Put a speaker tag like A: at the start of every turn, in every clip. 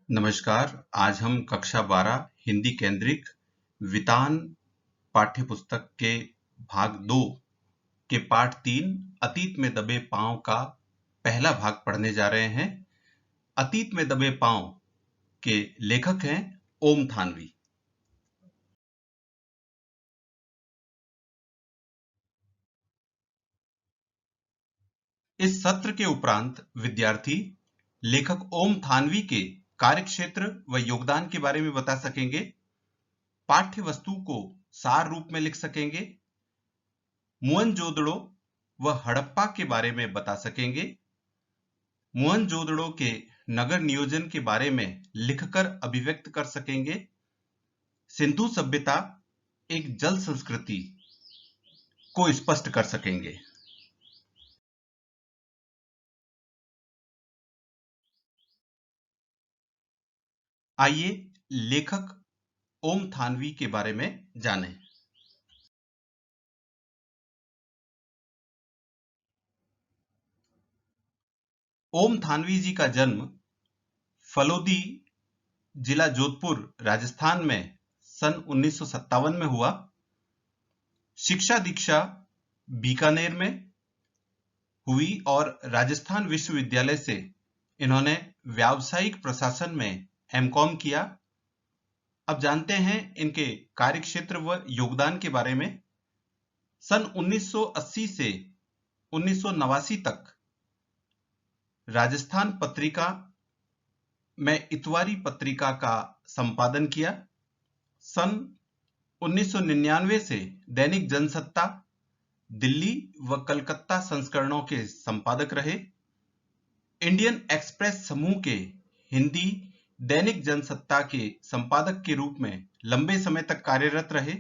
A: नमस्कार। आज हम कक्षा 12 हिंदी केंद्रित वितान पाठ्य पुस्तक के भाग 2 के पाठ 3 अतीत में दबे पांव का पहला भाग पढ़ने जा रहे हैं। अतीत में दबे पांव के लेखक हैं ओम थानवी। इस सत्र के उपरांत विद्यार्थी लेखक ओम थानवी के कार्यक्षेत्र व योगदान के बारे में बता सकेंगे, पाठ्य वस्तु को सार रूप में लिख सकेंगे, मोहनजोदड़ो व हड़प्पा के बारे में बता सकेंगे, मोहनजोदड़ो के नगर नियोजन के बारे में लिखकर अभिव्यक्त कर सकेंगे, सिंधु सभ्यता एक जल संस्कृति को स्पष्ट कर सकेंगे। आइए लेखक ओम थानवी के बारे में जानें। ओम थानवी जी का जन्म फलोदी, जिला जोधपुर, राजस्थान में सन 1957 में हुआ। शिक्षा दीक्षा बीकानेर में हुई और राजस्थान विश्वविद्यालय से इन्होंने व्यावसायिक प्रशासन में एमकॉम किया। अब जानते हैं इनके कार्यक्षेत्र व योगदान के बारे में। सन 1980 से 1989 तक राजस्थान पत्रिका में इतवारी पत्रिका का संपादन किया। सन 1999 से दैनिक जनसत्ता, दिल्ली व कलकत्ता संस्करणों के संपादक रहे। इंडियन एक्सप्रेस समूह के हिंदी दैनिक जनसत्ता के संपादक के रूप में लंबे समय तक कार्यरत रहे।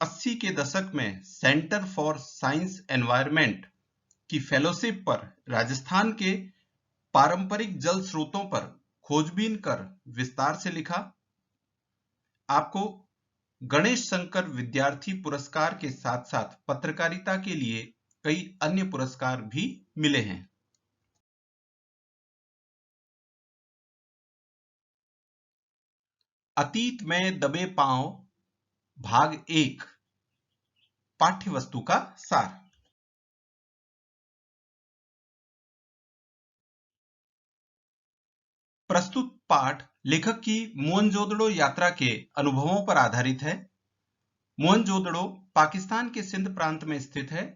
A: 80 के दशक में सेंटर फॉर साइंस एनवायरनमेंट की फेलोशिप पर राजस्थान के पारंपरिक जल स्रोतों पर खोजबीन कर विस्तार से लिखा। आपको गणेश शंकर विद्यार्थी पुरस्कार के साथ साथ पत्रकारिता के लिए कई अन्य पुरस्कार भी मिले हैं। अतीत में दबे पांव भाग 1 पाठ्य वस्तु का सार। प्रस्तुत पाठ लेखक की मोहनजोदड़ो यात्रा के अनुभवों पर आधारित है। मोहनजोदड़ो पाकिस्तान के सिंध प्रांत में स्थित है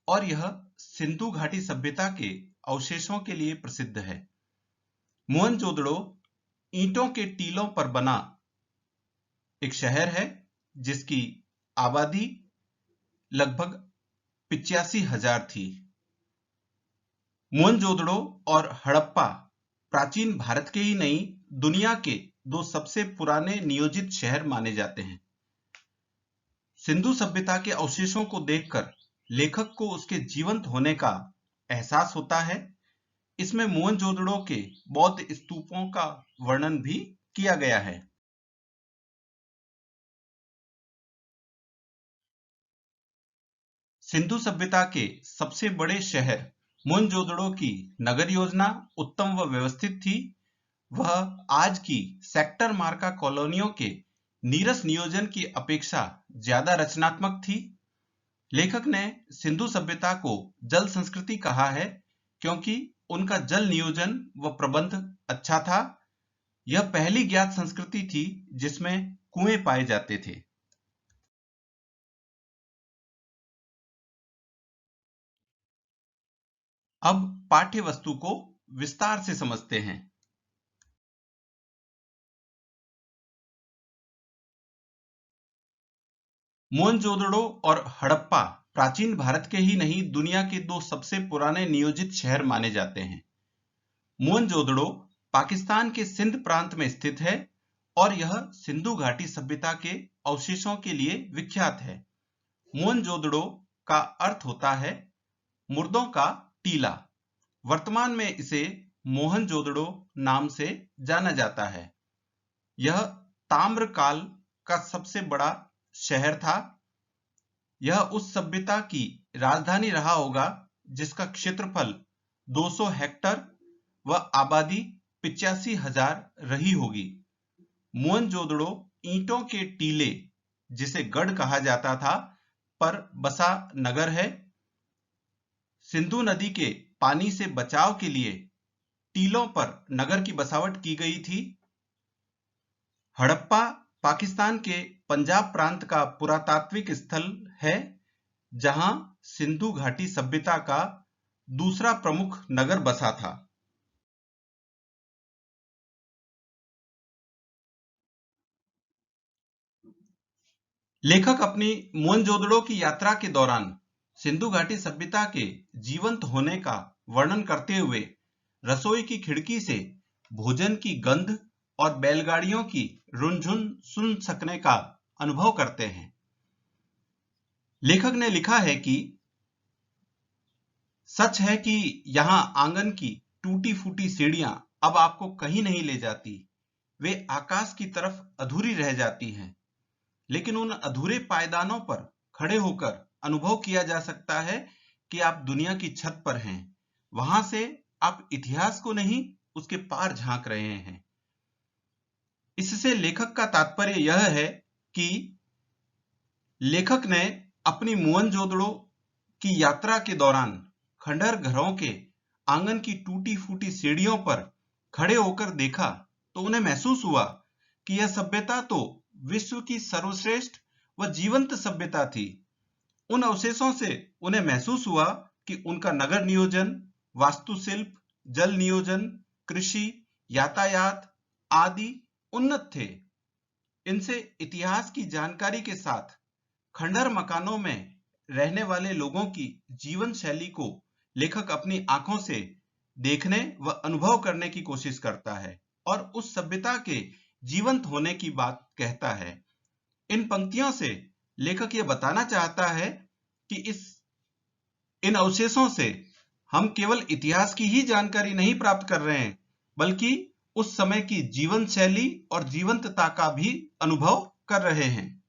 A: और यह सिंधु घाटी सभ्यता के अवशेषों के लिए प्रसिद्ध है। मोहनजोदड़ो ईंटों के टीलों पर बना एक शहर है जिसकी आबादी लगभग 85,000 थी। मोहनजोदड़ो और हड़प्पा प्राचीन भारत के ही नहीं, दुनिया के दो सबसे पुराने नियोजित शहर माने जाते हैं। सिंधु सभ्यता के अवशेषों को देखकर लेखक को उसके जीवंत होने का एहसास होता है। इसमें मोहनजोदड़ो के बौद्ध स्तूपों का वर्णन भी किया गया है। सिंधु सभ्यता के सबसे बड़े शहर मोहनजोदड़ो की नगर योजना उत्तम व व्यवस्थित थी। वह आज की सेक्टर मार्का कॉलोनियों के नीरस नियोजन की अपेक्षा ज्यादा रचनात्मक थी। लेखक ने सिंधु सभ्यता को जल संस्कृति कहा है क्योंकि उनका जल नियोजन व प्रबंध अच्छा था। यह पहली ज्ञात संस्कृति थी जिसमें कुएं पाए जाते थे। अब पाठ्य वस्तु को विस्तार से समझते हैं। मोहनजोदड़ो और हड़प्पा प्राचीन भारत के ही नहीं, दुनिया के दो सबसे पुराने नियोजित शहर माने जाते हैं। मोहनजोदड़ो पाकिस्तान के सिंध प्रांत में स्थित है और यह सिंधु घाटी सभ्यता के अवशेषों के लिए विख्यात है। मोहनजोदड़ो का अर्थ होता है मुर्दों का टीला। वर्तमान में इसे मोहनजोदड़ो नाम से जाना जाता है। यह ताम्रकाल का सबसे बड़ा शहर था। यह उस सभ्यता की राजधानी रहा होगा जिसका क्षेत्रफल 200 हेक्टर व आबादी 85,000 रही होगी। मोहनजोदड़ो ईंटों के टीले, जिसे गढ़ कहा जाता था, पर बसा नगर है। सिंधु नदी के पानी से बचाव के लिए टीलों पर नगर की बसावट की गई थी। हड़प्पा पाकिस्तान के पंजाब प्रांत का पुरातात्विक स्थल है, जहां सिंधु घाटी सभ्यता का दूसरा प्रमुख नगर बसा था। लेखक अपनी मोहनजोदड़ो की यात्रा के दौरान सिंधु घाटी सभ्यता के जीवंत होने का वर्णन करते हुए रसोई की खिड़की से भोजन की गंध और बैलगाड़ियों की रुनझुन सुन सकने का अनुभव करते हैं। लेखक ने लिखा है कि सच है कि यहाँ आंगन की टूटी फूटी सीढ़ियां अब आपको कहीं नहीं ले जाती, वे आकाश की तरफ अधूरी रह जाती हैं। लेकिन उन अधूरे पायदानों पर खड़े होकर अनुभव किया जा सकता है कि आप दुनिया की छत पर हैं। वहां से आप इतिहास को नहीं, उसके पार झांक रहे हैं। इससे लेखक का तात्पर्य यह है कि लेखक ने अपनी मोहनजोदड़ो की यात्रा के दौरान खंडहर घरों के आंगन की टूटी फूटी सीढ़ियों पर खड़े होकर देखा तो उन्हें महसूस हुआ कि यह सभ्यता तो विश्व की सर्वश्रेष्ठ व जीवंत सभ्यता थी। उन अवशेषों से उन्हें महसूस हुआ कि उनका नगर नियोजन, वास्तुशिल्प, जल नियोजन, कृषि, यातायात आदि उन्नत थे। इनसे इतिहास की जानकारी के साथ खंडहर मकानों में रहने वाले लोगों की जीवन शैली को लेखक अपनी आंखों से देखने व अनुभव करने की कोशिश करता है और उस सभ्यता के जीवंत होने की बात कहता है। इन पंक्तियों से लेखक यह बताना चाहता है कि इन अवशेषों से हम केवल इतिहास की ही जानकारी नहीं प्राप्त कर रहे हैं, बल्कि उस समय की जीवन शैली और जीवंतता का भी अनुभव कर रहे हैं।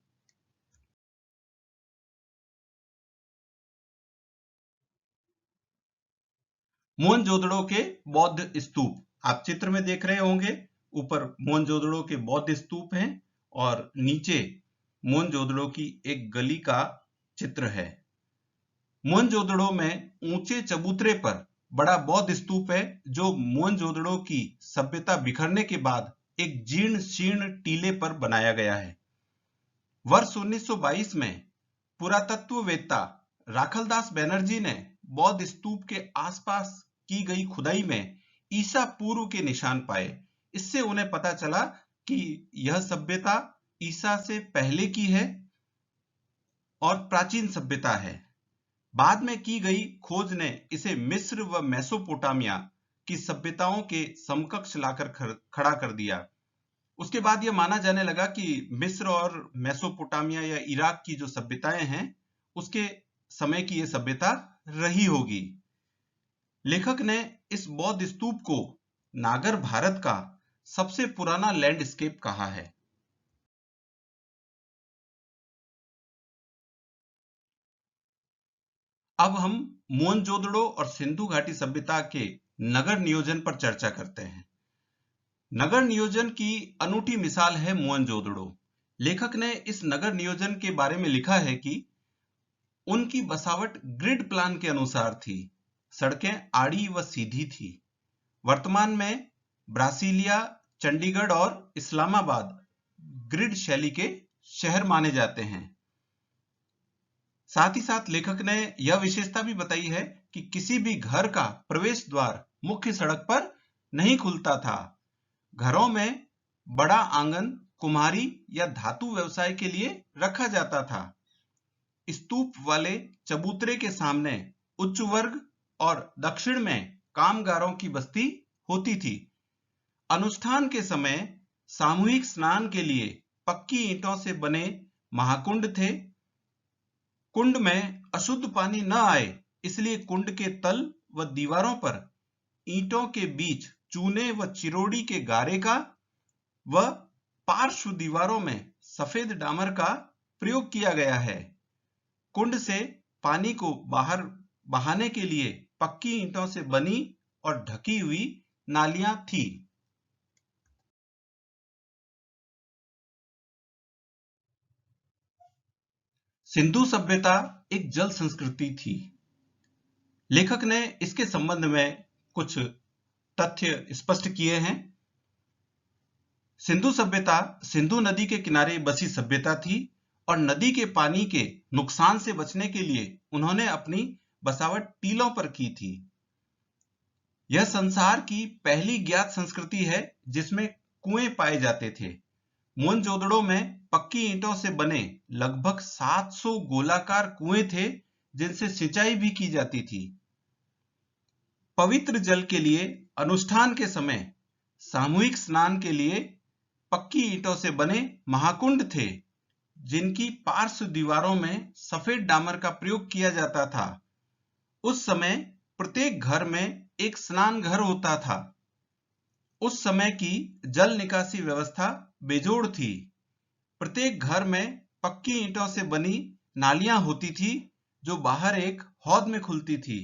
A: मोहनजोदड़ो के बौद्ध स्तूप आप चित्र में देख रहे होंगे। ऊपर मोहनजोदड़ो के बौद्ध स्तूप हैं और नीचे मोहनजोदड़ो की एक गली का चित्र है। मोहनजोदड़ो में ऊंचे चबूतरे पर बड़ा बौद्ध स्तूप है, जो मोहनजोदड़ो की सभ्यता बिखरने के बाद एक जीर्ण शीर्ण टीले पर बनाया गया है। वर्ष 1922 में पुरातत्ववेत्ता राखलदास बनर्जी ने बौद्ध स्तूप के आसपास की गई खुदाई में ईसा पूर्व के निशान पाए। इससे उन्हें पता चला कि यह सभ्यता ईसा से पहले की है और प्राचीन सभ्यता है। बाद में की गई खोज ने इसे मिस्र व मेसोपोटामिया की सभ्यताओं के समकक्ष लाकर खड़ा कर दिया। उसके बाद यह माना जाने लगा कि मिस्र और मेसोपोटामिया या इराक की जो सभ्यताएं हैं, उसके समय की यह सभ्यता रही होगी। लेखक ने इस बौद्ध स्तूप को नागर भारत का सबसे पुराना लैंडस्केप कहा है। अब हम मोहनजोदड़ो और सिंधु घाटी सभ्यता के नगर नियोजन पर चर्चा करते हैं। नगर नियोजन की अनूठी मिसाल है मोहनजोदड़ो। लेखक ने इस नगर नियोजन के बारे में लिखा है कि उनकी बसावट ग्रिड प्लान के अनुसार थी। सड़कें आड़ी व सीधी थी। वर्तमान में ब्रासीलिया, चंडीगढ़ और इस्लामाबाद ग्रिड शैली के शहर माने जाते हैं। साथ ही साथ लेखक ने यह विशेषता भी बताई है कि किसी भी घर का प्रवेश द्वार मुख्य सड़क पर नहीं खुलता था। घरों में बड़ा आंगन कुम्हारी या धातु व्यवसाय के लिए रखा जाता था। स्तूप वाले चबूतरे के सामने उच्च वर्ग और दक्षिण में कामगारों की बस्ती होती थी। अनुष्ठान के समय सामूहिक स्नान के लिए पक्की ईंटों से बने महाकुंड थे। कुंड में अशुद्ध पानी न आए, इसलिए कुंड के तल व दीवारों पर ईंटों के बीच चूने व चिरोड़ी के गारे का व पार्श्व दीवारों में सफेद डामर का प्रयोग किया गया है। कुंड से पानी को बाहर बहाने के लिए पक्की ईंटों से बनी और ढकी हुई नालियां थी। सिंधु सभ्यता एक जल संस्कृति थी। लेखक ने इसके संबंध में कुछ तथ्य स्पष्ट किए हैं। सिंधु सभ्यता सिंधु नदी के किनारे बसी सभ्यता थी और नदी के पानी के नुकसान से बचने के लिए उन्होंने अपनी बसावट टीलों पर की थी। यह संसार की पहली ज्ञात संस्कृति है जिसमें कुएं पाए जाते थे। मोहनजोदड़ो में पक्की ईंटों से बने लगभग 700 गोलाकार कुएं थे जिनसे सिंचाई भी की जाती थी। पवित्र जल के लिए अनुष्ठान के समय सामूहिक स्नान के लिए पक्की ईंटों से बने महाकुंड थे जिनकी पार्श्व दीवारों में सफेद डामर का प्रयोग किया जाता था। उस समय प्रत्येक घर में एक स्नान घर होता था। उस समय की जल निकासी व्यवस्था बेजोड़ थी। प्रत्येक घर में पक्की ईंटों से बनी नालियां होती थी जो बाहर एक हौद में खुलती थी।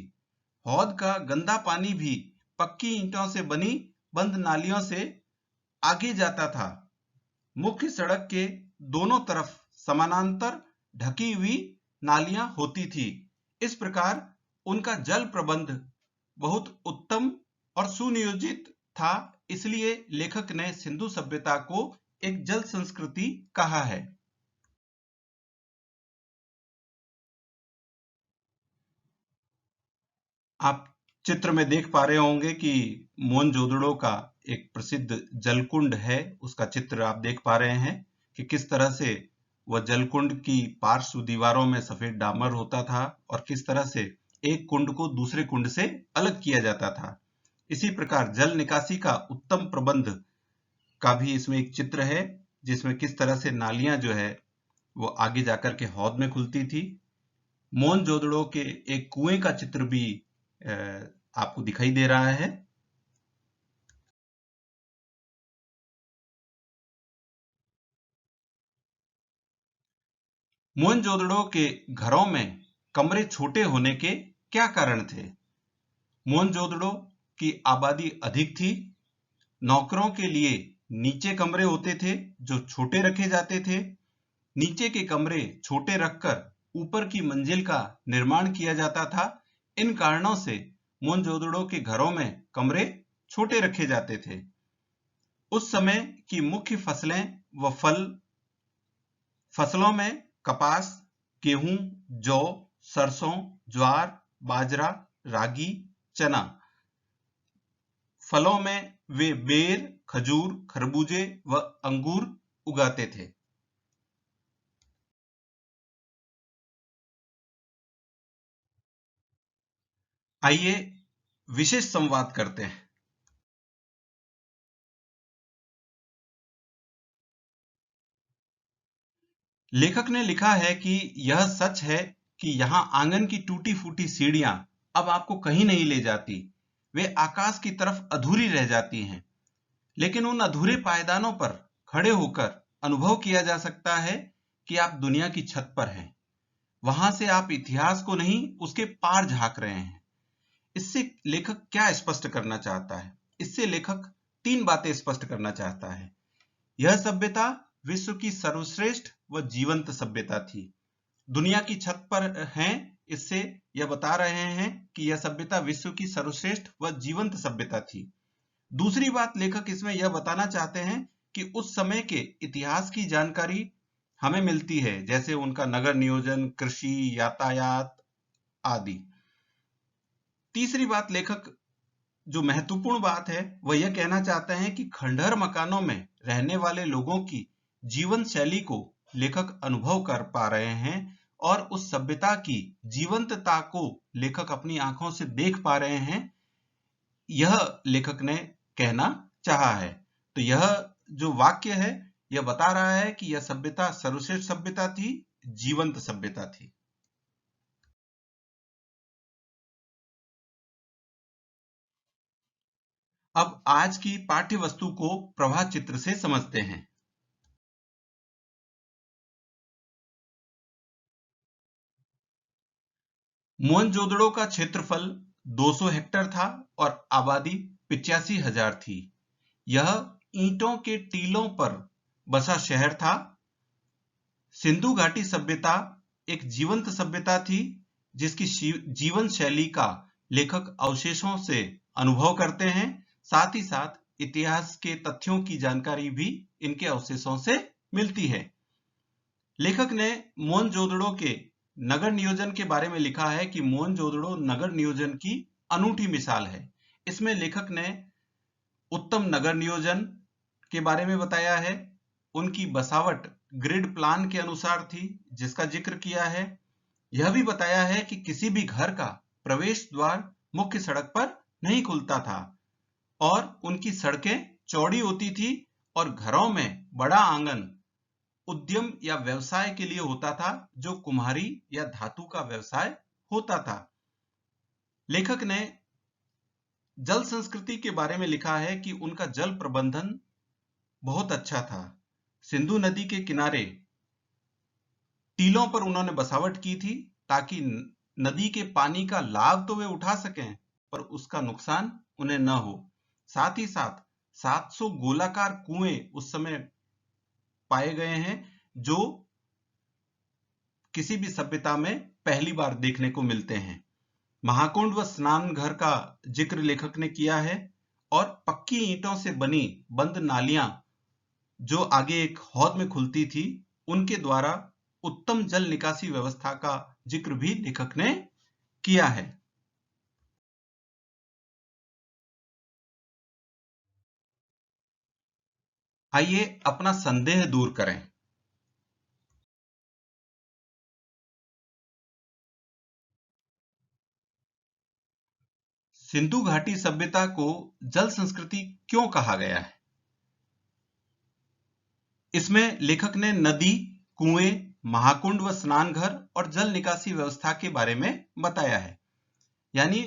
A: हौद का गंदा पानी भी पक्की ईंटों से बनी बंद नालियों से आगे जाता था। मुख्य सड़क के दोनों तरफ समानांतर ढकी हुई नालियां होती थी। इस प्रकार उनका जल प्रबंध बहुत उत्तम और सुनियोजित था। इसलिए लेखक ने सिंधु सभ्यता को एक जल संस्कृति कहा है। आप चित्र में देख पा रहे होंगे कि मोहनजोदड़ो का एक प्रसिद्ध जलकुंड है, उसका चित्र आप देख पा रहे हैं कि किस तरह से वह जलकुंड की पार्श्व दीवारों में सफेद डामर होता था और किस तरह से एक कुंड को दूसरे कुंड से अलग किया जाता था। इसी प्रकार जल निकासी का उत्तम प्रबंध का भी इसमें एक चित्र है जिसमें किस तरह से नालियां जो है वो आगे जाकर के हौद में खुलती थी। मोहनजोदड़ो के एक कुएं का चित्र भी आपको दिखाई दे रहा है। मोहनजोदड़ो के घरों में कमरे छोटे होने के क्या कारण थे? मोहनजोदड़ो की आबादी अधिक थी। नौकरों के लिए नीचे कमरे होते थे जो छोटे रखे जाते थे। नीचे के कमरे छोटे रखकर ऊपर की मंजिल का निर्माण किया जाता था। इन कारणों से मोहनजोदड़ो के घरों में कमरे छोटे रखे जाते थे। उस समय की मुख्य फसलें व फसलों में कपास, गेहूं, जौ, सरसों, ज्वार, बाजरा, रागी, चना। फलों में वे बेर, खजूर, खरबूजे व अंगूर उगाते थे। आइए विशेष संवाद करते हैं। लेखक ने लिखा है कि यह सच है कि यहां आंगन की टूटी फूटी सीढ़ियां अब आपको कहीं नहीं ले जाती। वे आकाश की तरफ अधूरी रह जाती हैं। लेकिन उन अधूरे पायदानों पर खड़े होकर अनुभव किया जा सकता है कि आप दुनिया की छत पर हैं। वहां से आप इतिहास को नहीं उसके पार झांक रहे हैं। इससे लेखक क्या स्पष्ट करना चाहता है? इससे लेखक तीन बातें स्पष्ट करना चाहता है। यह सभ्यता विश्व की सर्वश्रेष्ठ व जीवंत सभ्यता थी। दुनिया की छत पर हैं, इससे यह बता रहे हैं कि यह सभ्यता विश्व की सर्वश्रेष्ठ व जीवंत सभ्यता थी। दूसरी बात लेखक इसमें यह बताना चाहते हैं कि उस समय के इतिहास की जानकारी हमें मिलती है, जैसे उनका नगर नियोजन, कृषि, यातायात आदि। तीसरी बात लेखक जो महत्वपूर्ण बात है वह यह कहना चाहते हैं कि खंडहर मकानों में रहने वाले लोगों की जीवन शैली को लेखक अनुभव कर पा रहे हैं और उस सभ्यता की जीवंतता को लेखक अपनी आंखों से देख पा रहे हैं। यह लेखक ने कहना चाहा है। तो यह जो वाक्य है यह बता रहा है कि यह सभ्यता सर्वश्रेष्ठ सभ्यता थी, जीवंत सभ्यता थी। अब आज की पाठ्य वस्तु को प्रवाह चित्र से समझते हैं। मोहनजोदड़ो का क्षेत्रफल 200 हेक्टेयर था और आबादी 85,000 थी। यह ईंटों के टीलों पर बसा शहर था। सिंधु घाटी सभ्यता एक जीवंत सभ्यता थी जिसकी जीवन शैली का लेखक अवशेषों से अनुभव करते हैं। साथ ही साथ इतिहास के तथ्यों की जानकारी भी इनके अवशेषों से मिलती है। लेखक ने मोहनजोदड़ो के नगर नियोजन के बारे में लिखा है कि मोहनजोदड़ो नगर नियोजन की अनूठी मिसाल है। इसमें लेखक ने उत्तम नगर नियोजन के बारे में बताया है। उनकी बसावट ग्रिड प्लान के अनुसार थी, जिसका जिक्र किया है। यह भी बताया है कि किसी भी घर का प्रवेश द्वार मुख्य सड़क पर नहीं खुलता था और उनकी सड़कें चौड़ी होती थी और घरों में बड़ा आंगन उद्यम या व्यवसाय के लिए होता था, जो कुम्हारी या धातु का व्यवसाय होता था। लेखक ने जल संस्कृति के बारे में लिखा है कि उनका जल प्रबंधन बहुत अच्छा था। सिंधु नदी के किनारे टीलों पर उन्होंने बसावट की थी ताकि नदी के पानी का लाभ तो वे उठा सकें, पर उसका नुकसान उन्हें न हो। साथ ही साथ 700 गोलाकार कुएं उस समय पाए गए हैं, जो किसी भी सभ्यता में पहली बार देखने को मिलते हैं। महाकुंड व स्नान घर का जिक्र लेखक ने किया है और पक्की ईंटों से बनी बंद नालियां जो आगे एक हौद में खुलती थी, उनके द्वारा उत्तम जल निकासी व्यवस्था का जिक्र भी लेखक ने किया है। आइए अपना संदेह दूर करें। सिंधु घाटी सभ्यता को जल संस्कृति क्यों कहा गया है? इसमें लेखक ने नदी, कुएं, महाकुंड व स्नान घर और जल निकासी व्यवस्था के बारे में बताया है, यानी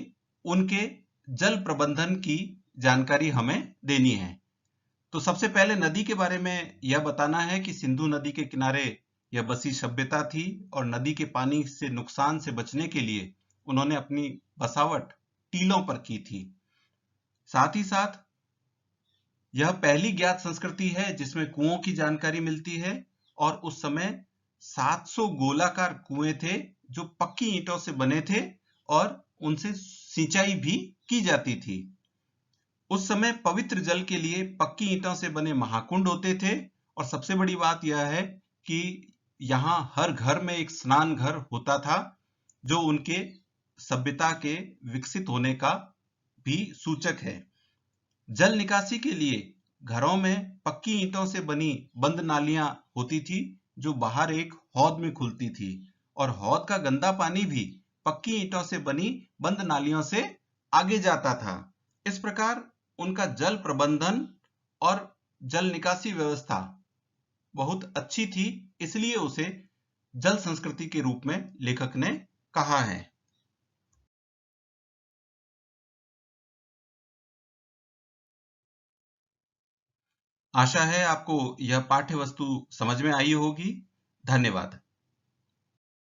A: उनके जल प्रबंधन की जानकारी हमें देनी है। तो सबसे पहले नदी के बारे में यह बताना है कि सिंधु नदी के किनारे यह बसी सभ्यता थी और नदी के पानी से नुकसान से बचने के लिए उन्होंने अपनी बसावट टीलों पर की थी। साथ ही साथ यह पहली ज्ञात संस्कृति है जिसमें कुओं की जानकारी मिलती है और उस समय 700 गोलाकार कुएं थे जो पक्की ईंटों से बने थे और उनसे सिंचाई भी की जाती थी। उस समय पवित्र जल के लिए पक्की ईंटों से बने महाकुंड होते थे और सबसे बड़ी बात यह है कि यहाँ हर घर में एक स्नान घर होता था, जो उनके सभ्यता के विकसित होने का भी सूचक है। जल निकासी के लिए घरों में पक्की ईंटों से बनी बंद नालियां होती थी जो बाहर एक हौद में खुलती थी और हौद का गंदा पानी भी पक्की ईंटों से बनी बंद नालियों से आगे जाता था। इस प्रकार उनका जल प्रबंधन और जल निकासी व्यवस्था बहुत अच्छी थी, इसलिए उसे जल संस्कृति के रूप में लेखक ने कहा है। आशा है आपको यह पाठ्य वस्तु समझ में आई होगी। धन्यवाद।